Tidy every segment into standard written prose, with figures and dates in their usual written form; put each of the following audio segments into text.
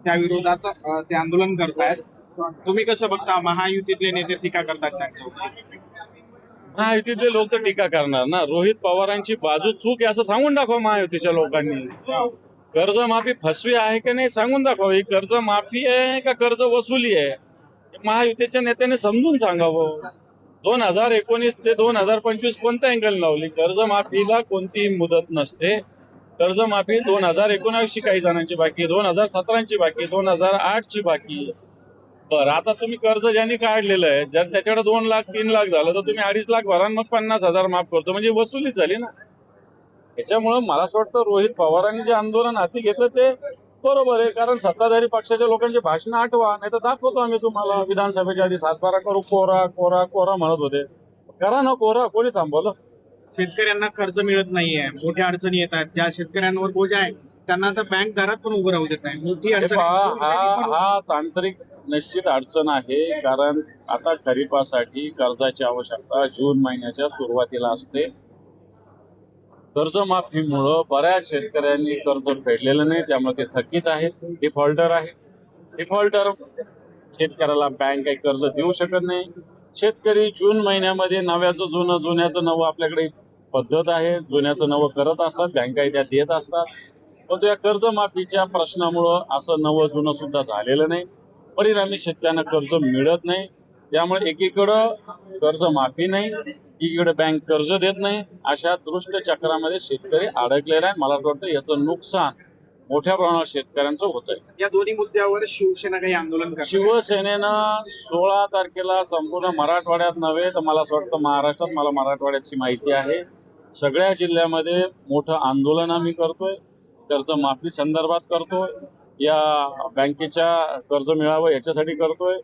त्या विरोधात ते आंदोलन करतायत. तुम्ही कसं बघता? महायुतीतले नेते टीका करतात त्यांच्यावर. महायुतीतले लोक तर टीका करणार ना. रोहित पवारांची बाजू चूक आहे असं सांगून दाखवा महायुतीच्या लोकांनी. कर्जमाफी फसवी आहे की नाही सांगून दाखवा. ही कर्जमाफी आहे का कर्ज वसुली आहे महायुतीच्या नेत्याने समजून सांगावं. 2019 ते 2025 कोणत्या अँगल लावली? कर्जमाफीला कोणतीही मुदत नसते. कर्जमाफी 2019 ची काही जणांची बाकी, 2017 ची बाकी, 2008 ची बाकी. बरं, आता तुम्ही कर्ज ज्यांनी काढलेलं आहे, जर त्याच्याकडे 2 लाख 3 लाख झालं तर तुम्ही 2.5 लाख भरा, मग 50,000 माफ करतो, म्हणजे वसुलीच झाली ना. त्याच्यामुळं मला असं वाटतं रोहित पवारांनी जे आंदोलन हाती घेतलं ते बरोबर आहे. कारण सत्ताधारी पक्षाच्या लोकांची भाषणं आठवा, नाही तर दाखवतो आम्ही तुम्हाला. विधानसभेच्या आधी 7-12 करू, कोरा कोरा कोरा म्हणत होते. करा ना कोरा, कोणी थांबवलं? शेतकऱ्यांना कर्ज मिळत नाहीये, मोठ्या अडचणी येतात. ज्या शेतकऱ्यांवर बोज आहे त्यांना तर बँक दारात पण उभं राहू देत नाही. मोठी अडचण हा तांत्रिक निश्चित अडचण आहे. कारण आता खरीपासाठी कर्जाची आवश्यकता जून महिन्याच्या सुरुवातीला असते. कर्जमाफीमुळं बऱ्याच शेतकऱ्यांनी कर्ज फेडलेलं नाही, त्यामुळे ते थकीत आहेत, डिफॉल्टर आहे. डिफॉल्टर शेतकऱ्याला बँक काही कर्ज देऊ शकत नाही. शेतकरी जून महिन्यामध्ये नव्याचं जुनं, जुन्याचं नवं, आपल्याकडे पद्धत आहे, जुन्याचं नवं करत असतात, बँका त्या देत असतात. पण या कर्जमाफीच्या प्रश्नामुळं असं नवं जुनं सुद्धा झालेलं नाही. परिणामी शेतकऱ्यांना कर्ज मिळत नाही. त्यामुळे एकीकडं कर्जमाफी नाही, एकीकडे बँक कर्ज देत नाही. अशा दृष्ट चक्रामध्ये शेतकरी अडकलेला आहे. मला वाटतं याचं नुकसान मोठ्या प्रमाणावर शेतकऱ्यांचं होत आहे. या दोन्ही मुद्द्यावर शिवसेना काही आंदोलन करते? शिवसेनेनं 16 तारखेला संपूर्ण मराठवाड्यात नव्हे तर मला असं वाटतं महाराष्ट्रात, मला मराठवाड्याची माहिती आहे, सगळ्या जिल्ह्यामध्ये मोठं आंदोलन आम्ही करतोय. कर्जमाफी संदर्भात करतोय, या बँकेच्या कर्ज मिळावं याच्यासाठी करतोय.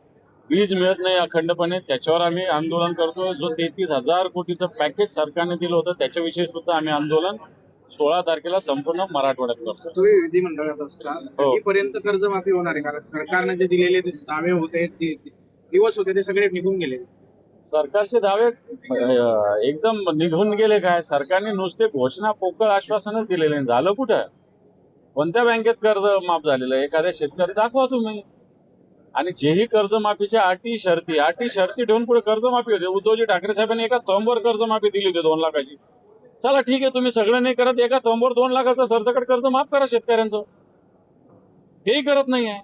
वीज मिळत नाही अखंडपणे, त्याच्यावर आम्ही आंदोलन करतोय. जो 33,000 कोटीचं पॅकेज सरकारने दिलं होतं त्याच्याविषयी सुद्धा आम्ही आंदोलन 16 तारखेला संपूर्ण मराठवाड्यात करतो. तुम्ही विधिमंडळात असता, कितीपर्यंत कर्जमाफी होणार आहे? कारण सरकारने जे दिलेले दावे होते, दिवस होते, ते सगळे निघून गेले. सरकारचे दावे एकदम निघून गेले काय? सरकारने नुसते घोषणा, पोकळ आश्वासनच दिलेले. झालं कुठं? कोणत्या बँकेत कर्ज माफ झालेलं आहे? एखाद्या शेतकरी दाखवा तुम्ही. आणि जेही कर्जमाफीच्या अटी शर्ती ठेवून पुढे कर्जमाफी होते. उद्धवजी ठाकरे साहेबांनी एका थंबवर कर्जमाफी दिली होती 2 लाखाची. चला ठीक आहे, तुम्ही सगळं नाही करत, एका थंबवर 2 लाखाचं सरसकट कर्ज माफ करा शेतकऱ्यांचं. तेही करत नाही आहे.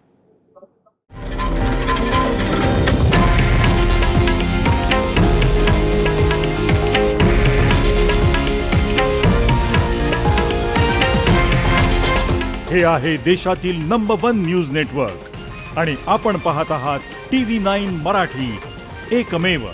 हे आहे देशातील नंबर 1 न्यूज नेटवर्क आणि आपण पाहत आहात TV9 मराठी, एकमेव.